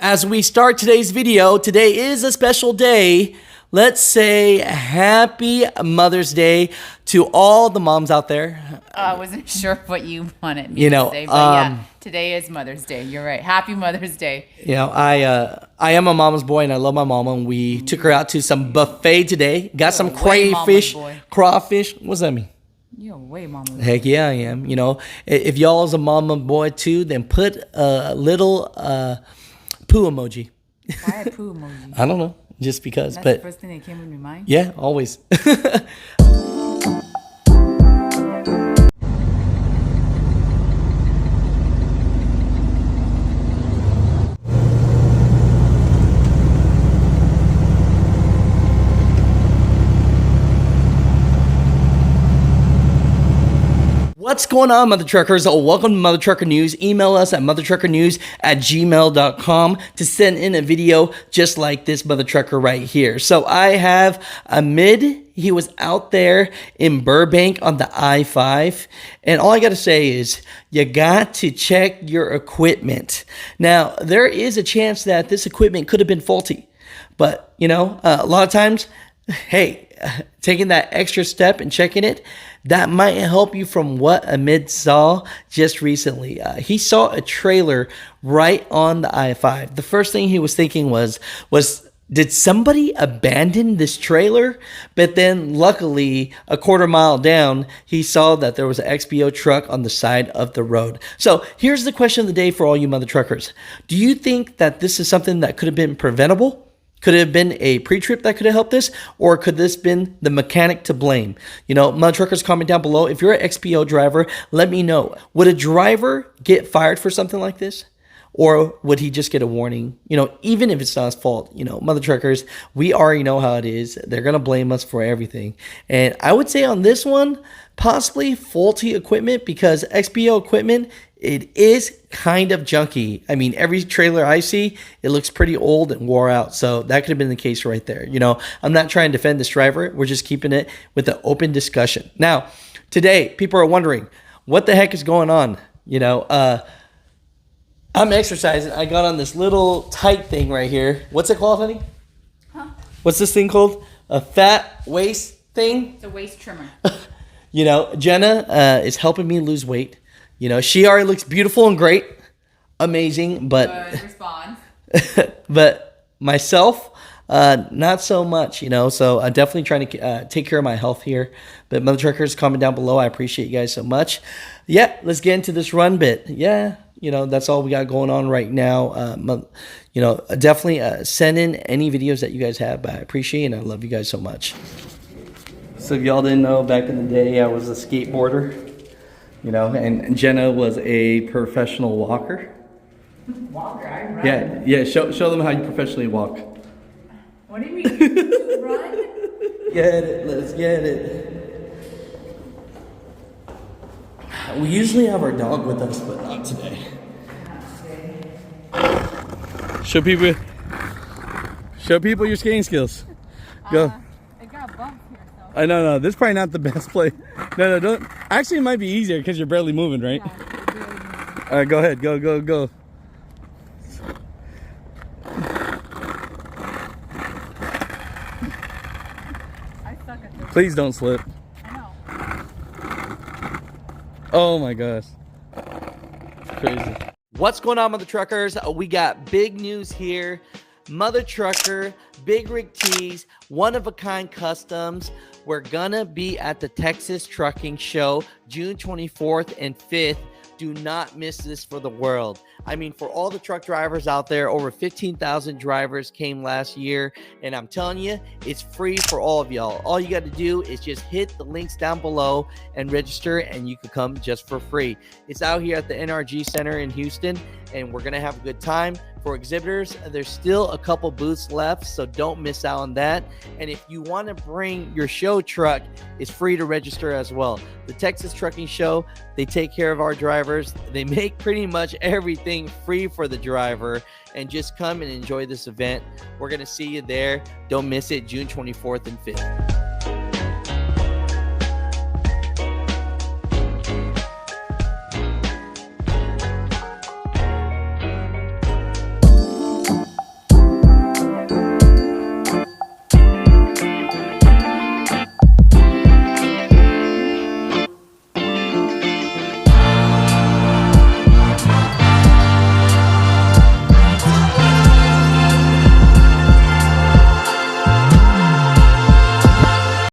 As we start today's video, today is a special day. Let's say happy Mother's Day to all the moms out there. I wasn't sure what you wanted me to say, but yeah, today is Mother's Day. You're right. Happy Mother's Day. You know, I am a mama's boy and I love my mama. And we took her out to some buffet today. Got some crayfish, crawfish. What's that mean? You're way mama's boy. Heck yeah, I am. You know, if y'all is a mama boy too, then put a little poo emoji. Why a poo emoji? I don't know. Just because. That's but the first thing that came into my mind? Yeah, always. What's going on, Mother Truckers? Welcome to Mutha Trucker News. Email us at muthatruckernews@gmail.com to send in a video just like this Mother Trucker right here. So I have Amid. He was out there in Burbank on the I-5. And all I got to say is you got to check your equipment. Now, there is a chance that this equipment could have been faulty. But, you know, a lot of times, hey, taking that extra step and checking it, that might help you from what Amid saw just recently. He saw a trailer right on the I-5. The first thing he was thinking was did somebody abandon this trailer? But then luckily, a quarter mile down, he saw that there was an XPO truck on the side of the road. So here's the question of the day for all you Mother Truckers. Do you think that this is something that could have been preventable? Could it have been a pre-trip that could have helped this? Or could this been the mechanic to blame? You know, Mother Truckers, comment down below. If you're an XPO driver, let me know. Would a driver get fired for something like this? Or would he just get a warning? You know, even if it's not his fault, you know, Mother Truckers, we already know how it is. They're going to blame us for everything. And I would say on this one, possibly faulty equipment, because XPO equipment, it is kind of junky. I mean, every trailer I see, it looks pretty old and wore out. So that could have been the case right there. You know, I'm not trying to defend this driver. We're just keeping it with an open discussion. Now, today, people are wondering, what the heck is going on? You know, I'm exercising. I got on this little tight thing right here. What's it called, honey? Huh? What's this thing called? A fat waist thing? It's a waist trimmer. You know, Jenna is helping me lose weight. You know, she already looks beautiful and great. Amazing. But good response. but myself, not so much, you know. So I'm definitely trying to take care of my health here. But Mother Truckers, comment down below. I appreciate you guys so much. Yeah, let's get into this run bit. Yeah. You know, that's all we got going on right now. You know, definitely send in any videos that you guys have. But I appreciate it, and I love you guys so much. So if y'all didn't know, back in the day, I was a skateboarder. You know, and Jenna was a professional walker. Walker? I run. Yeah. Show them how you professionally walk. What do you mean? You run? Get it. Let's get it. We usually have our dog with us, but not today. Show people your skating skills. Go. It got bumped here, so. I know, no, this is probably not the best play. No, don't. Actually, it might be easier because you're barely moving, right? Yeah, barely moving. All right, go ahead. Go. I suck at this. Please don't slip. I know. Oh my gosh. Crazy. What's going on, Mother Truckers? We got big news here. Mother Trucker, Big Rig Tees, One of a Kind Customs. We're gonna be at the Texas Trucking Show June 24th and 5th. Do not miss this for the world. I mean, for all the truck drivers out there, over 15,000 drivers came last year. And I'm telling you, it's free for all of y'all. All you got to do is just hit the links down below and register, and you can come just for free. It's out here at the Nrg Center in Houston, and we're going to have a good time. For exhibitors, there's still a couple booths left, so don't miss out on that. And if you want to bring your show truck, it's free to register as well. The Texas Trucking Show, they take care of our drivers. They make pretty much everything free for the driver. And just come and enjoy this event. We're going to see you there. Don't miss it, June 24th and 5th.